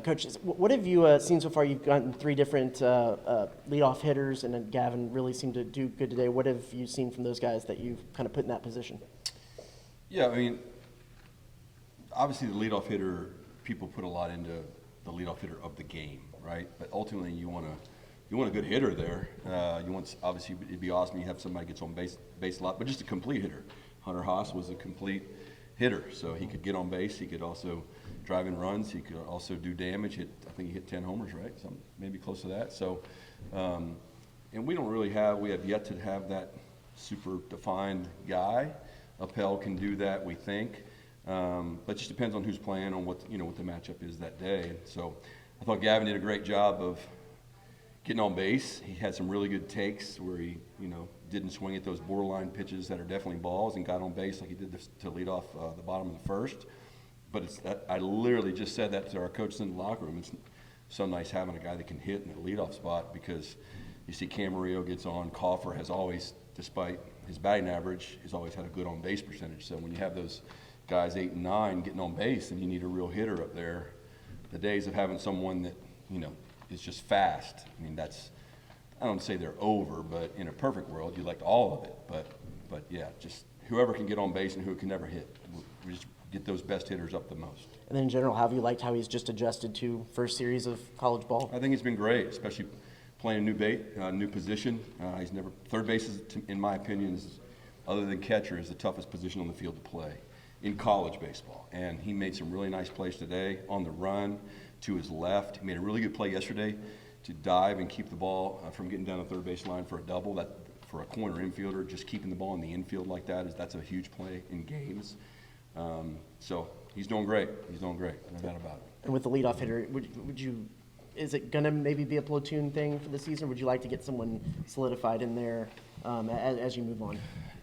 Coach, what have you seen so far? You've gotten 3 different leadoff hitters, and then Gavin really seemed to do good today. What have you seen from those guys that you've kind of put in that position? Yeah, I mean, obviously the leadoff hitter, people put a lot into the leadoff hitter of the game, right? But ultimately, you want a good hitter there. Obviously, it'd be awesome you have somebody gets on base a lot, but just a complete hitter. Hunter Haas was a complete hitter, so he could get on base. He could also drive in runs. He could also do damage. I think he hit 10 homers, right? Maybe close to that. So, and we have yet to have that super defined guy. Appel can do that, we think, but it just depends on who's playing, on what the matchup is that day. So, I thought Gavin did a great job of getting on base. He had some really good takes where he, didn't swing at those borderline pitches that are definitely balls and got on base like he did to lead off the bottom of the first. But I literally just said that to our coaches in the locker room. It's so nice having a guy that can hit in the leadoff spot, because you see Camarillo gets on. Coffer has always, despite his batting average, has always had a good on base percentage. So when you have those guys 8 and 9 getting on base, and you need a real hitter up there, the days of having someone that is just fast. I mean, I don't say they're over, but in a perfect world, you like all of it. But yeah, just whoever can get on base and who can never hit. We just get those best hitters up the most. And then in general, have you liked how he's just adjusted to first series of college ball? I think it's been great, especially playing a new position. Third base is, in my opinion, other than catcher, is the toughest position on the field to play in college baseball. And he made some really nice plays today on the run to his left. He made a really good play yesterday to dive and keep the ball from getting down the third base line for a double. That for a corner infielder, just keeping the ball in the infield like that's a huge play in games. So he's doing great. No doubt about it. And with the leadoff hitter, is it going to maybe be a platoon thing for the season? Or would you like to get someone solidified in there as you move on?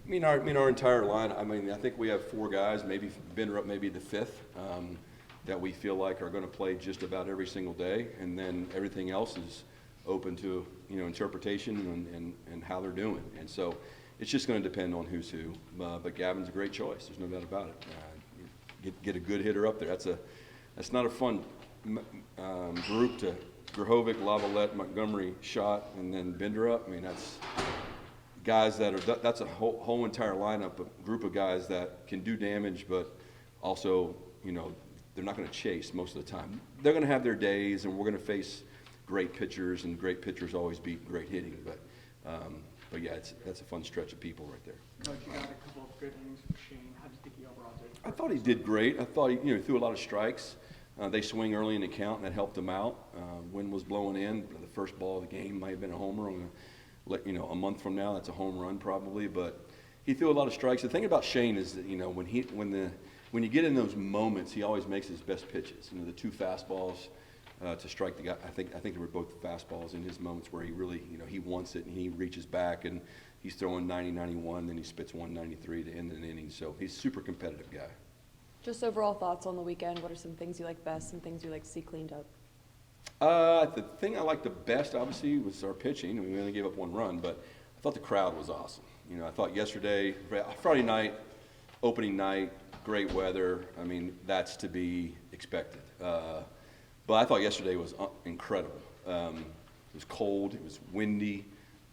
I mean, our entire line. I think we have 4 guys, maybe Bender up, maybe the 5th, that we feel like are going to play just about every single day, and then everything else is open to interpretation and how they're doing. And so it's just going to depend on who's who. But Gavin's a great choice. There's no doubt about it. Get a good hitter up there. That's not a fun group to Grahovic, Lavalette, Montgomery, Schott, and then Bender up. I mean, that's guys that's a whole entire lineup, a group of guys that can do damage, but also they're not going to chase most of the time. They're going to have their days, and we're going to face great pitchers, and great pitchers always beat great hitting. But yeah, that's a fun stretch of people right there. Coach, you got a couple of good innings from Shane. How do you think he overall did? I thought he did great. I thought he threw a lot of strikes. They swing early in the count, and that helped him out. Wind was blowing in. The first ball of the game might have been a homer. A month from now, that's a home run probably. But he threw a lot of strikes. The thing about Shane is that when you get in those moments, he always makes his best pitches. The 2 fastballs to strike the guy. I think they were both fastballs in his moments where he really, he wants it and he reaches back and he's throwing 90, 91, then he spits 193 to end an inning. So he's a super competitive guy. Just overall thoughts on the weekend. What are some things you like best, some things you like to see cleaned up? The thing I liked the best, obviously, was our pitching. We only gave up 1 run, but I thought the crowd was awesome. I thought yesterday, Friday night, opening night, great weather. I mean, that's to be expected. But I thought yesterday was incredible. It was cold. It was windy.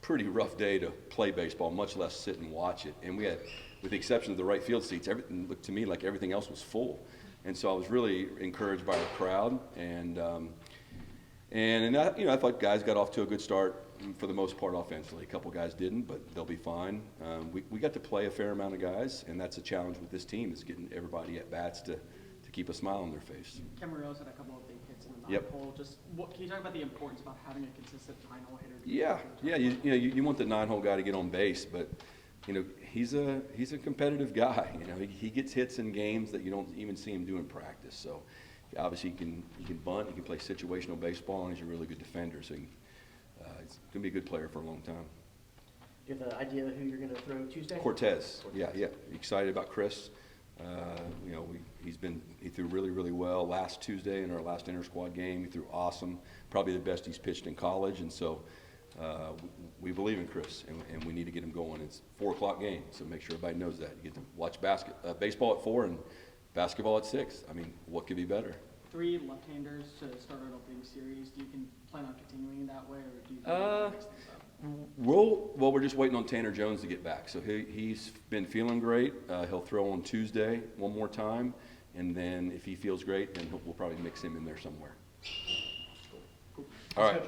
Pretty rough day to play baseball, much less sit and watch it. And we had, with the exception of the right field seats, everything looked to me like everything else was full. And so I was really encouraged by our crowd. And I thought guys got off to a good start for the most part offensively. A couple guys didn't, but they'll be fine. We got to play a fair amount of guys, and that's a challenge with this team, is getting everybody at bats to keep a smile on their face. Camarillo's had a couple of big hits in the Yep. nine-hole. Can you talk about the importance about having a consistent nine-hole hitter? Yeah. You want the 9-hole guy to get on base, but he's a competitive guy. He gets hits in games that you don't even see him do in practice. So obviously he can bunt, he can play situational baseball, and he's a really good defender. So he's going to be a good player for a long time. Do you have an idea who you're going to throw Tuesday? Cortez. Yeah. Excited about Chris. He threw really, really well last Tuesday in our last inter-squad game. He threw awesome, probably the best he's pitched in college, and so we believe in Chris, and we need to get him going. It's a 4:00 game, so make sure everybody knows that. You get to watch baseball at 4 and basketball at 6. I mean, what could be better? 3 left-handers to start an opening series. Do you plan on continuing that way, or do you think you'll mix things up? Well, we're just waiting on Tanner Jones to get back. So he's been feeling great. He'll throw on Tuesday one more time, and then if he feels great, then we'll probably mix him in there somewhere. All right.